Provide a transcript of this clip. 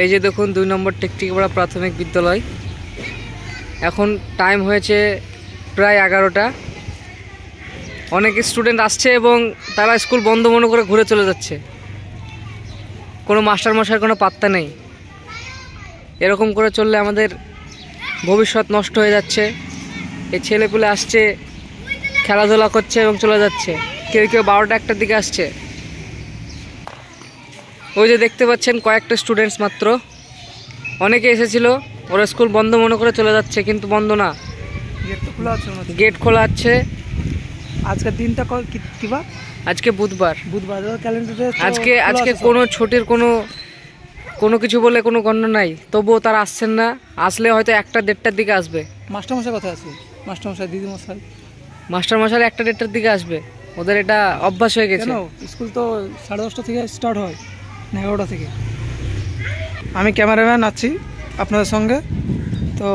এই যে দেখুন 2 নম্বর টেকটিপাড়া প্রাথমিক বিদ্যালয়। এখন টাইম হয়েছে প্রায় 11টা। অনেক স্টুডেন্ট আসছে এবং তারা স্কুল বন্ধ মনে করে ঘুরে চলে যাচ্ছে। কোনো মাস্টারমশাইয়ের কোনো পাত্তা নেই। এরকম করে চললে আমাদের ভবিষ্যৎ নষ্ট হয়ে যাচ্ছে। এই ছেলেপুলে আসছে, খেলাধুলা করছে এবং চলে যাচ্ছে। কেউ কেউ 12টা 1টার দিকে আসছে। ওই যে দেখতে পাচ্ছেন কয়েকটা স্টুডেন্টস মাত্র, অনেকে এসেছিল, ওরা স্কুল বন্ধ মনে করে চলে যাচ্ছে, কিন্তু বন্ধ না, গেট তো খোলা আছে। গেট খোলা আছে। আজকের দিনটা কি বার? আজকে বুধবার। ক্যালেন্ডারে আজকে কোনো ছুটির কোনো কিছু বলে কোনো গণ্য নাই, তবুও তারা আসছেন না। আসলে হয়তো 1টা 1:30টার দিকে আসবে। মাস্টারমশাই কোথায় আছে? মাস্টারমশাই, দিদিমশাই? মাস্টারমশাই 1টা 1:30টার দিকে আসবে। ওদের এটা অভ্যাস হয়ে গেছে। স্কুল তো 10:30 থেকে স্টার্ট হয় না 11টা থেকে। আমি ক্যামেরাম্যান আছি আপনাদের সঙ্গে। তো